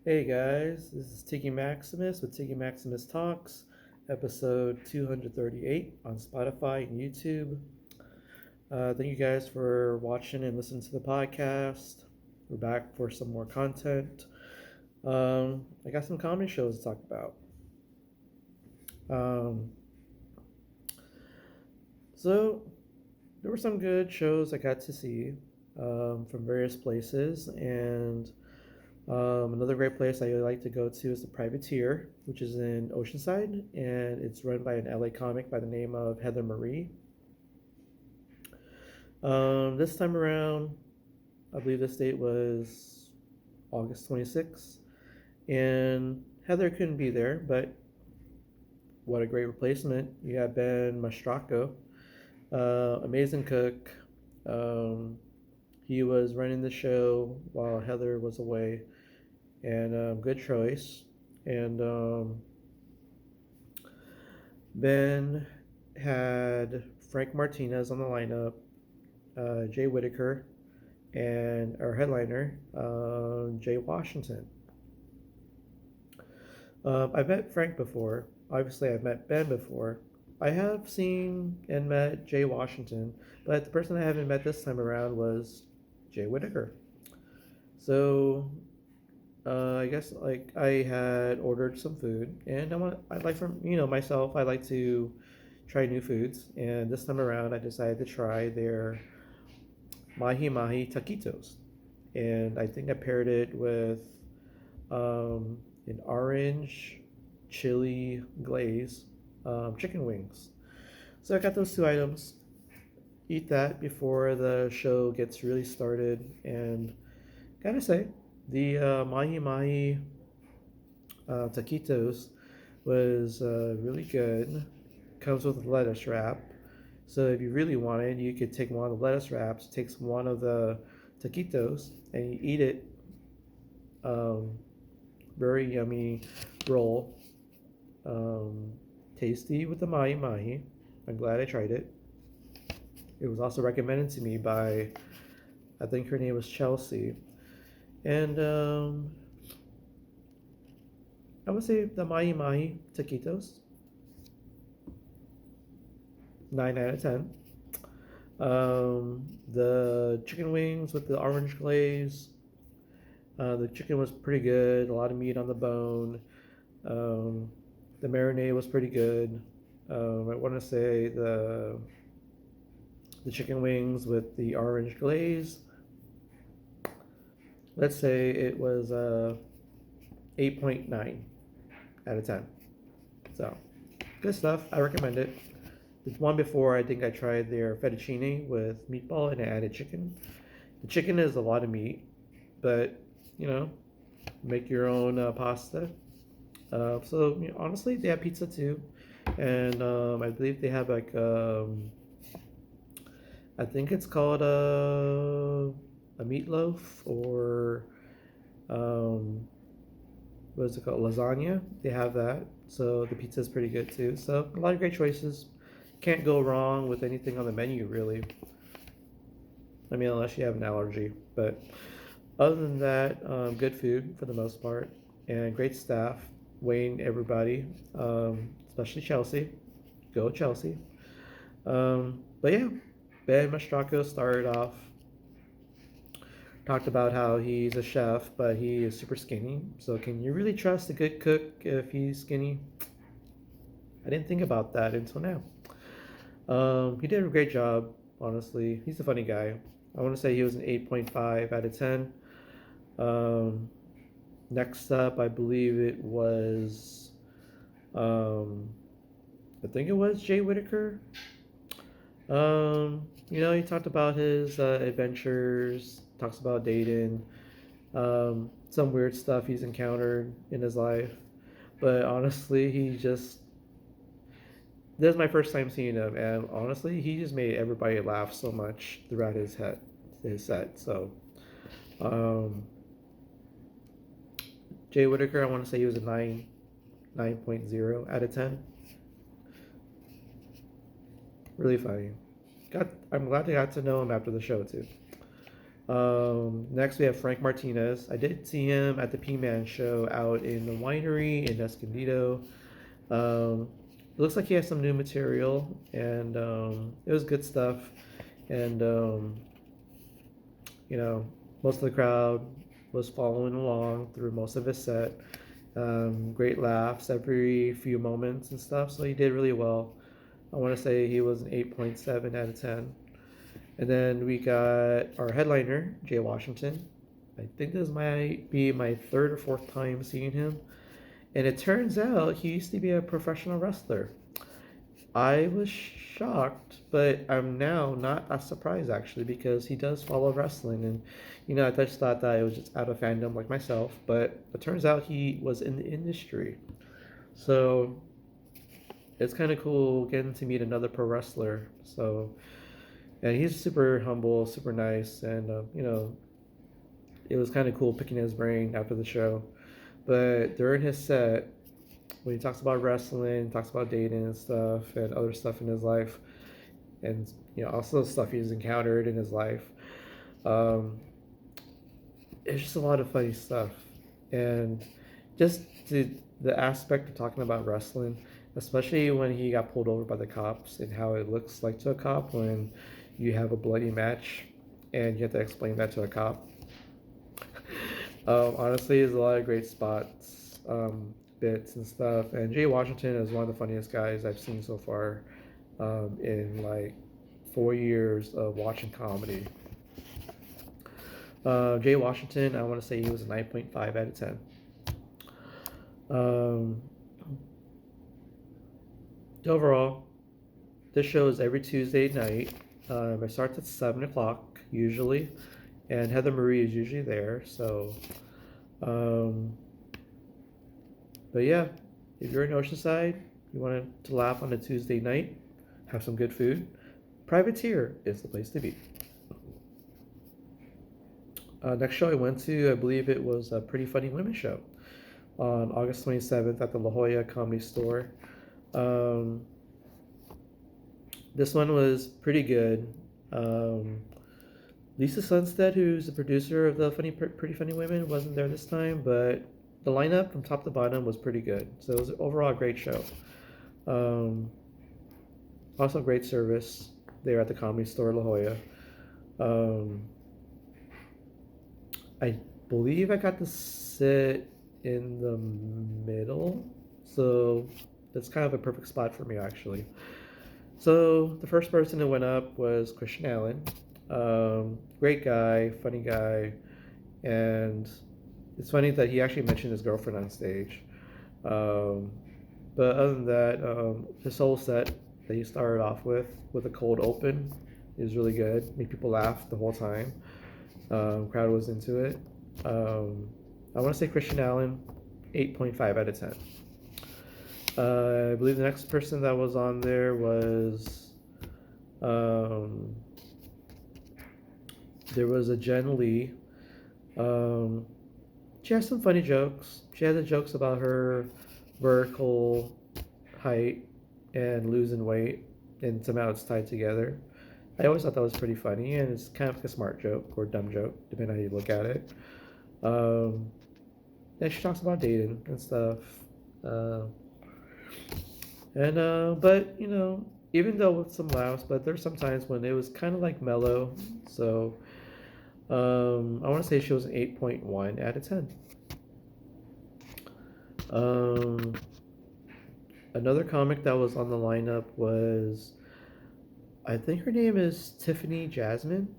Hey guys, this is Tiggy Maximus with Tiggy Maximus Talks, episode 238 on Spotify and YouTube. Thank you guys for watching and listening to the podcast. We're back for some more content. I got some comedy shows to talk about. Um, so, there were some good shows I got to see from various places, and another great place I like to go to is the Privateer, which is in Oceanside, and it's run by an LA comic by the name of Heather Marie. This time around, I believe this date was August 26th, and Heather couldn't be there, but what a great replacement. You have Ben Mastracco, amazing cook. Um, he was running the show while Heather was away, and good choice. And Ben had Frank Martinez on the lineup, Jay Whitaker, and our headliner, Jay Washington. I've met Frank before. Obviously, I've met Ben before. I have seen and met Jay Washington, but the person I haven't met this time around was Jay Whitaker. So I guess like I had ordered some food, and I like from myself. I like to try new foods, and this time around I decided to try their mahi mahi taquitos, and I think I paired it with an orange chili glaze chicken wings. So I got those two items. Eat that before the show gets really started, and gotta say, the mahi mahi taquitos was really good. Comes with a lettuce wrap. So if you really wanted, you could take one of the lettuce wraps, take one of the taquitos, and you eat it. Um, Very yummy roll. Um, Tasty with the mahi mahi. I'm glad I tried it. It was also recommended to me by, I think her name was Chelsea. And I would say the mahi mahi taquitos, 9 out of 10. The chicken wings with the orange glaze. The chicken was pretty good. A lot of meat on the bone. Um, the marinade was pretty good. I want to say the chicken wings with the orange glaze. Let's say it was 8.9 out of 10. So good stuff. I recommend it. The one before, I think I tried their fettuccine with meatball and I added chicken. The chicken is a lot of meat, but you know, make your own pasta. Honestly, they have pizza too, and I believe they have like I think it's called a meatloaf or um, what is it called, lasagna. They have that, so the pizza is pretty good too. So a lot of great choices. Can't go wrong with anything on the menu, really. I mean, unless you have an allergy. But other than that, good food for the most part, and great staff. Wayne, everybody, especially Chelsea. Go Chelsea. But yeah, Ben Mastracco started off, talked about how he's a chef, but he is super skinny. So can you really trust a good cook if he's skinny? I didn't think about that until now. He did a great job, honestly. He's a funny guy. I want to say he was an 8.5 out of 10. Um, Next up, I believe it was, um, I think it was Jay Whitaker. He talked about his adventures, talks about dating, some weird stuff he's encountered in his life. But honestly, this is my first time seeing him, and honestly, he just made everybody laugh so much throughout his set. So, um, Jay Whitaker, I want to say he was a 9.0 out of 10. Really funny. I'm glad I got to know him after the show too. Next we have Frank Martinez. I did see him at the P-Man show out in the winery in Escondido. It looks like he has some new material, and it was good stuff. And you know, most of the crowd was following along through most of his set. Great laughs every few moments and stuff. So he did really well. I want to say he was an 8.7 out of 10. And then we got our headliner, Jay Washington. I think this might be my third or fourth time seeing him. And it turns out he used to be a professional wrestler. I was shocked, but I'm now not as surprised actually because he does follow wrestling. And, I just thought that it was just out of fandom like myself. But it turns out he was in the industry. So it's kind of cool getting to meet another pro wrestler. So, and he's super humble, super nice, and it was kind of cool picking his brain after the show. But during his set, when he talks about wrestling, talks about dating and stuff, and other stuff in his life, and also stuff he's encountered in his life, um, it's just a lot of funny stuff, and just the aspect of talking about wrestling, especially when he got pulled over by the cops and how it looks like to a cop when you have a bloody match and you have to explain that to a cop. Honestly, there's a lot of great spots, bits and stuff. And Jay Washington is one of the funniest guys I've seen so far in like 4 years of watching comedy. Jay Washington, I want to say he was a 9.5 out of 10. Overall, this show is every Tuesday night. It starts at 7 o'clock usually, and Heather Marie is usually there. So, but yeah, if you're in Oceanside, you want to laugh on a Tuesday night, have some good food, Privateer is the place to be. Next show I went to, I believe it was a Pretty Funny Women show on August 27th at the La Jolla Comedy Store. This one was pretty good. Lisa Sunstead, who's the producer of the Pretty Funny Women, wasn't there this time, but the lineup from top to bottom was pretty good. So it was overall a great show. Also great service there at the Comedy Store La Jolla. I believe I got to sit in the middle, so that's kind of a perfect spot for me actually. So the first person that went up was Christian Allen. Great guy, funny guy, and it's funny that he actually mentioned his girlfriend on stage. But other than that, his whole set that he started off with a cold open, is really good. Made people laugh the whole time. Crowd was into it. I want to say Christian Allen, 8.5 out of 10. I believe the next person that was on there was, there was a Jen Lee. She has some funny jokes. She has the jokes about her vertical height and losing weight, and somehow it's tied together. I always thought that was pretty funny, and it's kind of like a smart joke or dumb joke, depending on how you look at it. Then she talks about dating and stuff. But even though with some laughs, but there's some times when it was kind of like mellow. So I want to say she was an 8.1 out of 10. Another comic that was on the lineup was, I think her name is Tiffany Jasmine,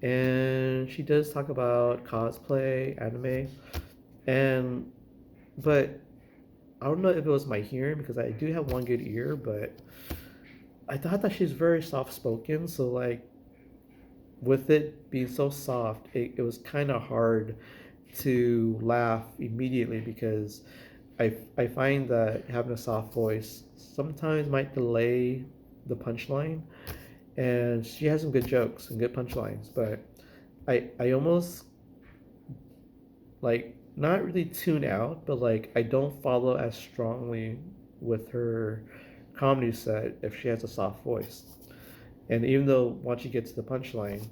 and she does talk about cosplay, anime, but I don't know if it was my hearing because I do have one good ear, but I thought that she's very soft spoken, so like with it being so soft, it was kind of hard to laugh immediately because I find that having a soft voice sometimes might delay the punchline, and she has some good jokes and good punchlines, but I almost like not really tune out, but like I don't follow as strongly with her comedy set if she has a soft voice. And even though once you get to the punchline,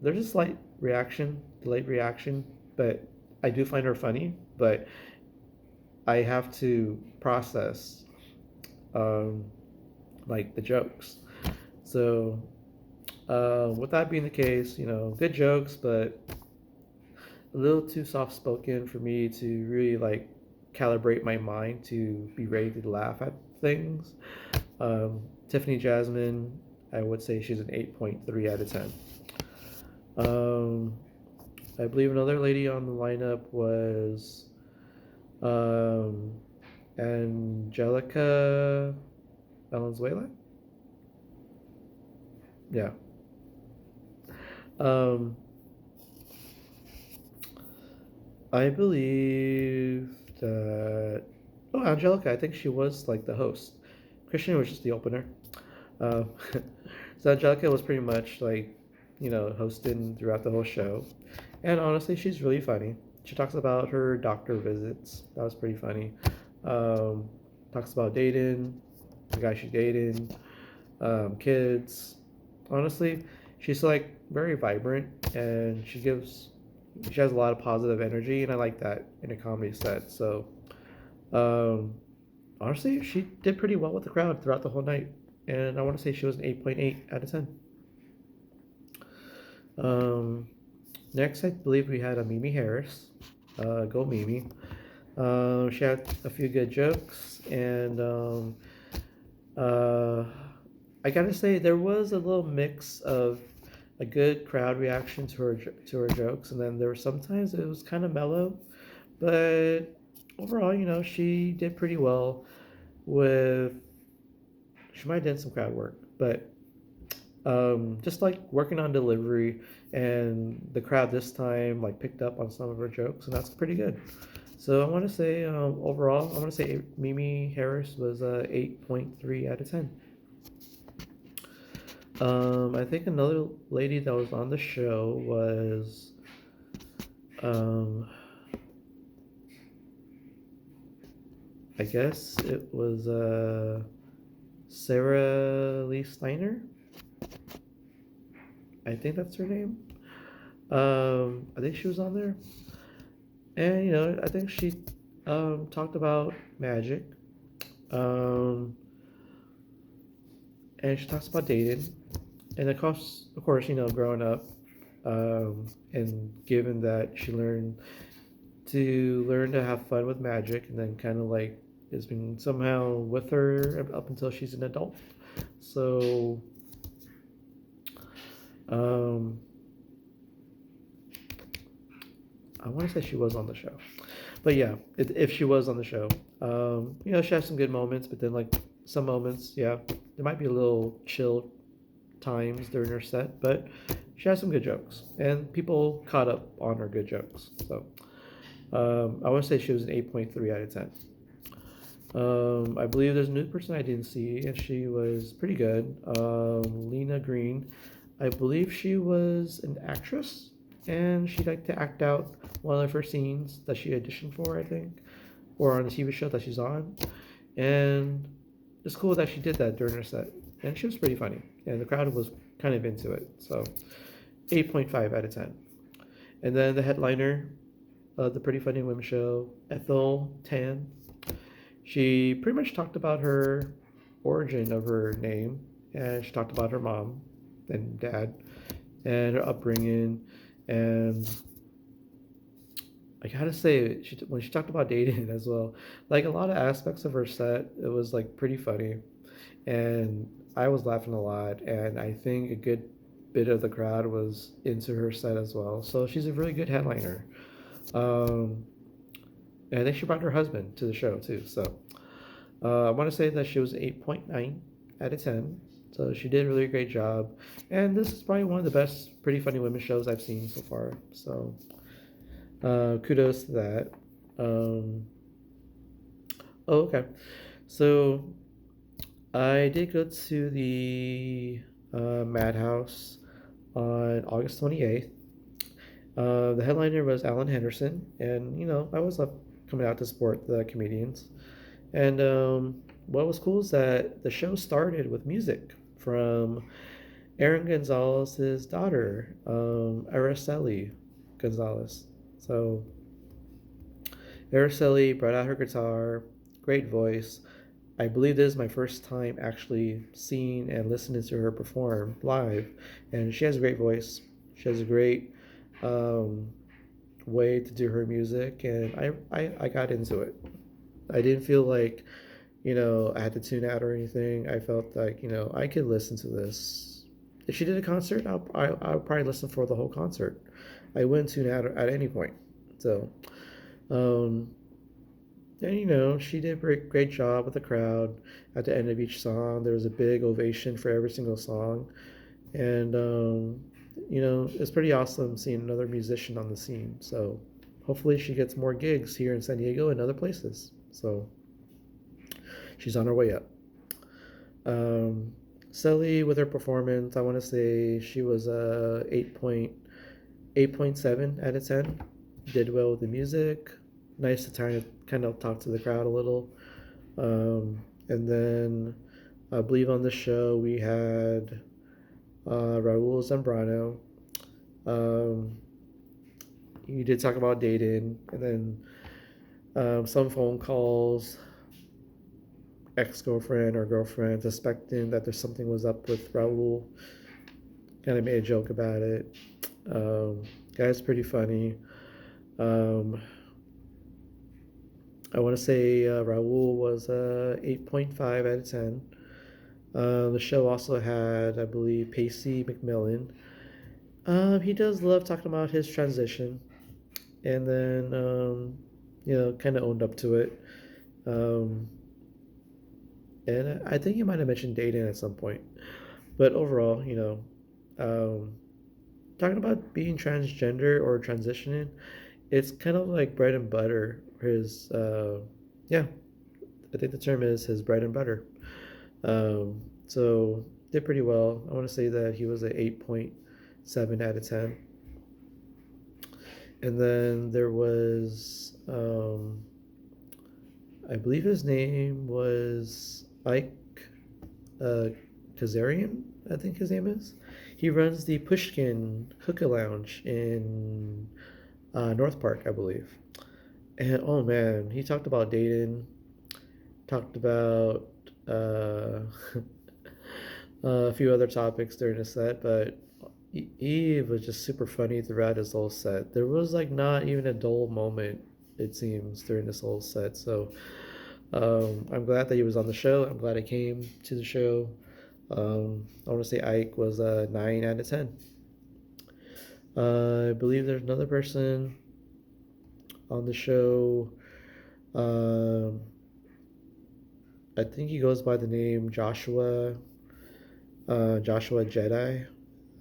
there's a slight reaction, delayed reaction, but I do find her funny. But I have to process um, like the jokes. So with that being the case, good jokes, but a little too soft spoken for me to really like calibrate my mind to be ready to laugh at things. Tiffany Jasmine, I would say she's an 8.3 out of 10. Um, I believe another lady on the lineup was um, Angelica Valenzuela. Yeah. Um, I believe that. Oh, Angelica, I think she was like the host. Christian was just the opener. Um, so Angelica was pretty much like, hosting throughout the whole show. And honestly, she's really funny. She talks about her doctor visits. That was pretty funny. Um, Talks about dating, the guy she's dating, kids. Honestly, she's like very vibrant and she has a lot of positive energy, and I like that in a comedy set. So, um, honestly, she did pretty well with the crowd throughout the whole night, and I want to say she was an 8.8 out of 10. Um, Next, I believe we had a Mimi Harris. Go Mimi. She had a few good jokes, and uh, I gotta say there was a little mix of a good crowd reaction to her jokes, and then there were sometimes it was kind of mellow, but overall, she did pretty well with. She might have done some crowd work, but just like working on delivery, and the crowd this time like picked up on some of her jokes, and that's pretty good. So I want to say overall, I want to say Mimi Harris was 8.3 out of 10. I think another lady that was on the show was um, I guess it was Sarah Lee Steiner. I think that's her name. I think she was on there, and I think she talked about magic, um, and she talks about dating, and of course, growing up, and given that she learn to have fun with magic, and then kind of like it's been somehow with her up until she's an adult. So, um, I want to say she was on the show, but yeah, if she was on the show, she has some good moments, but then like some moments, yeah, there might be a little chill times during her set, but she has some good jokes, and people caught up on her good jokes. So I want to say she was an 8.3 out of 10. I believe there's a new person I didn't see, and she was pretty good. Lena Green. I believe she was an actress, and she liked to act out one of her scenes that she auditioned for, I think, or on the TV show that she's on. And it's cool that she did that during her set, and she was pretty funny, and the crowd was kind of into it. So 8.5 out of 10. And then the headliner of the Pretty Funny Women show, Ethel Tan. She pretty much talked about her origin of her name, and she talked about her mom and dad and her upbringing. And I gotta say, when she talked about dating as well, like a lot of aspects of her set, it was like pretty funny, and I was laughing a lot. And I think a good bit of the crowd was into her set as well. So she's a really good headliner. Um, and I think she brought her husband to the show too. So I want to say that she was 8.9 out of 10. So she did a really great job. And this is probably one of the best Pretty Funny Women shows I've seen so far. So kudos to that. Oh, okay. So I did go to the Madhouse on August 28th. The headliner was Alan Henderson, and I was up coming out to support the comedians. And what was cool is that the show started with music from Aaron Gonzalez's daughter, Araceli Gonzalez. So Araceli brought out her guitar, great voice. I believe this is my first time actually seeing and listening to her perform live, and she has a great voice. She has a great um, way to do her music, and I got into it. I didn't feel like, I had to tune out or anything. I felt like, I could listen to this. If she did a concert, I'll probably listen for the whole concert. I wouldn't tune out at any point. So, um, and she did a great job with the crowd. At the end of each song, there was a big ovation for every single song. And, it's pretty awesome seeing another musician on the scene. So, hopefully, she gets more gigs here in San Diego and other places. So, she's on her way up. Sully with her performance, I want to say she was a 8.7 out of 10. Did well with the music. Nice to kind of talk to the crowd a little. And then I believe on the show we had Raul Zambrano. Um, he did talk about dating, and then some phone calls, ex-girlfriend or girlfriend suspecting that there's something was up with Raul. Kind of made a joke about it. Guy's pretty funny. Um, I want to say Raul was 8.5 out of 10. The show also had, I believe, Pacey McMillan. He does love talking about his transition, and then kind of owned up to it. Um, and I think he might have mentioned dating at some point. But overall, talking about being transgender or transitioning, it's kind of like bread and butter. Yeah, I think the term is his bread and butter. So did pretty well. I want to say that he was an 8.7 out of 10. And then there was, I believe his name was Ike Kazarian, I think his name is. He runs the Pushkin Hookah Lounge in North Park, I believe. And oh man, he talked about dating, talked about a few other topics during the set, but he was just super funny throughout his whole set. There was like not even a dull moment, it seems, during this whole set. So I'm glad that he was on the show. I'm glad I came to the show. I want to say Ike was a 9 out of 10. I believe there's another person on the show. Um, I think he goes by the name Joshua Jedi.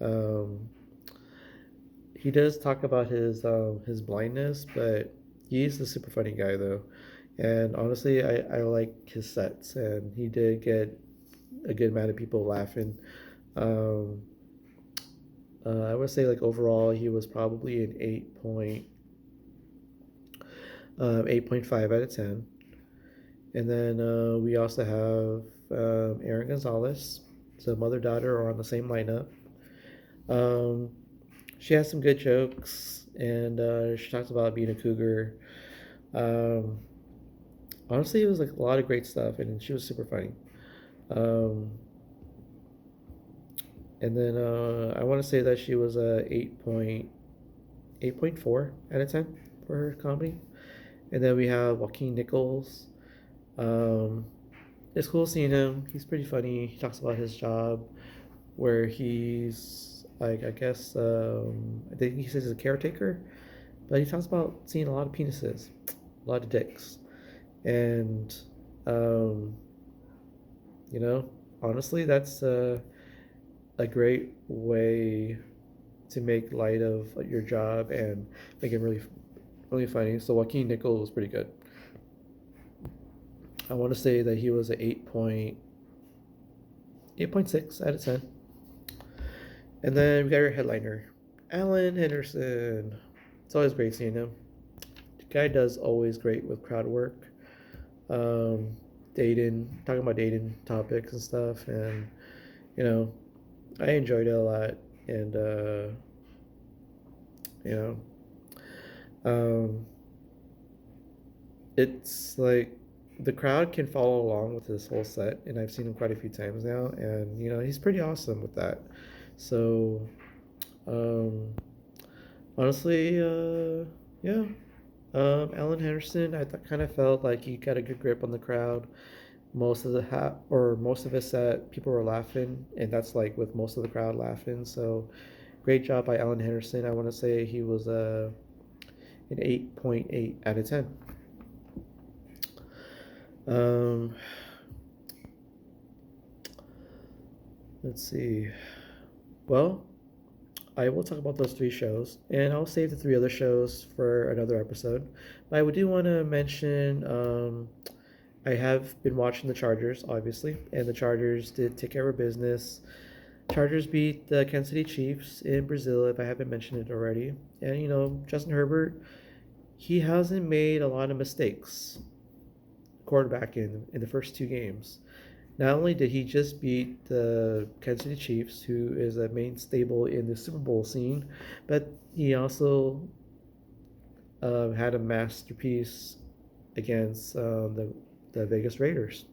Um, he does talk about his blindness, but he's a super funny guy though. And honestly, I like his sets, and he did get a good amount of people laughing. Um, I would say like overall, he was probably an 8.5 out of 10. And then we also have Aaron Gonzalez. So mother daughter are on the same lineup. Um, she has some good jokes, and she talks about being a cougar. Um, honestly, it was like a lot of great stuff, and she was super funny. Um, and then I want to say that she was a 8.4 out of 10 for her comedy. And then we have Joaquin Nichols. Um, it's cool seeing him. He's pretty funny. He talks about his job, where he's like, I guess, I think he says he's a caretaker, but he talks about seeing a lot of penises, a lot of dicks, and um, honestly, that's a great way to make light of your job and make it really, really funny. So Joaquin Nichols was pretty good. I want to say that he was an 8.6 out of 10. And then we got our headliner, Alan Henderson. It's always great seeing him. The guy does always great with crowd work, talking about dating topics and stuff, and you know, I enjoyed it a lot, and you know, um, it's like the crowd can follow along with this whole set, and I've seen him quite a few times now, and he's pretty awesome with that. So, um, honestly, yeah. Alan Henderson, kind of felt like he got a good grip on the crowd. Most of his set, people were laughing, and that's like with most of the crowd laughing. So, great job by Alan Henderson. I want to say he was an 8.8 out of 10. Um, let's see. Well, I will talk about those three shows, and I'll save the three other shows for another episode. But I do want to mention I have been watching the Chargers, obviously, and the Chargers did take care of business. Chargers beat the Kansas City Chiefs in Brazil, if I haven't mentioned it already. And, Justin Herbert, he hasn't made a lot of mistakes quarterback in the first two games. Not only did he just beat the Kansas City Chiefs, who is a main stable in the Super Bowl scene, but he also had a masterpiece against the Vegas Raiders.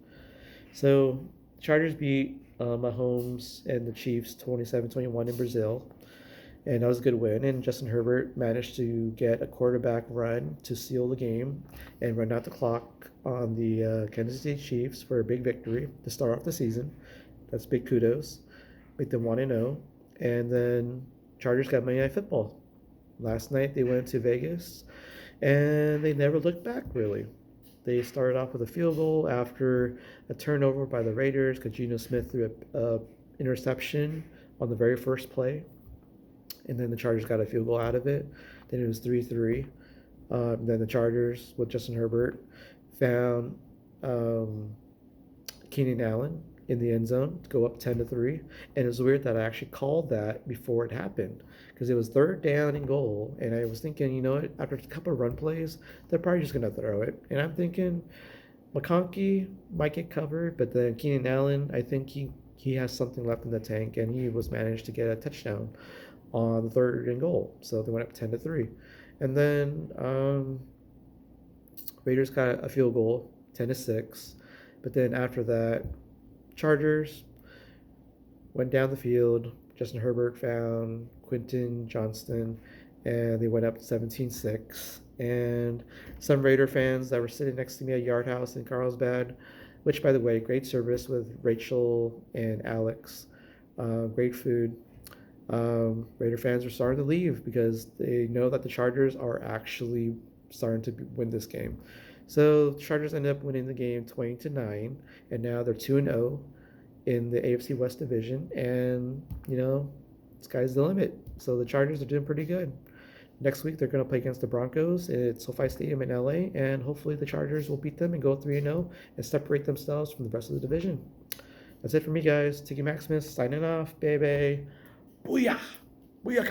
So Chargers beat Mahomes and the Chiefs 27-21 in Brazil, and that was a good win. And Justin Herbert managed to get a quarterback run to seal the game and run out the clock on the Kansas City Chiefs for a big victory to start off the season. That's big kudos. Make them 1-0. And then Chargers got Monday Night Football. Last night they went to Vegas, and they never looked back, really. They started off with a field goal after a turnover by the Raiders because Geno Smith threw a interception on the very first play, and then the Chargers got a field goal out of it. Then it was 3-3. Then the Chargers, with Justin Herbert, found Keenan Allen in the end zone to go up 10-3. And it was weird that I actually called that before it happened because it was third down and goal. And I was thinking, after a couple of run plays, they're probably just going to throw it. And I'm thinking McConkey might get covered, but then Keenan Allen, I think he has something left in the tank, and he was managed to get a touchdown on the third and goal. So they went up 10-3. And then Raiders got a field goal, 10-6. But then after that, Chargers went down the field. Justin Herbert found Quentin Johnston, and they went up 17-6. And some Raider fans that were sitting next to me at Yard House in Carlsbad, which, by the way, great service with Rachel and Alex, great food. Raider fans are starting to leave because they know that the Chargers are actually starting to win this game. So the Chargers ended up winning the game 20-9, and now they're 2-0 in the AFC West division, and sky's the limit. So the Chargers are doing pretty good. Next week they're going to play against the Broncos at SoFi Stadium in LA, and hopefully the Chargers will beat them and go 3-0 and separate themselves from the rest of the division. That's it for me, guys. Tiggy Maximus signing off, baby. Booyah! Booyah!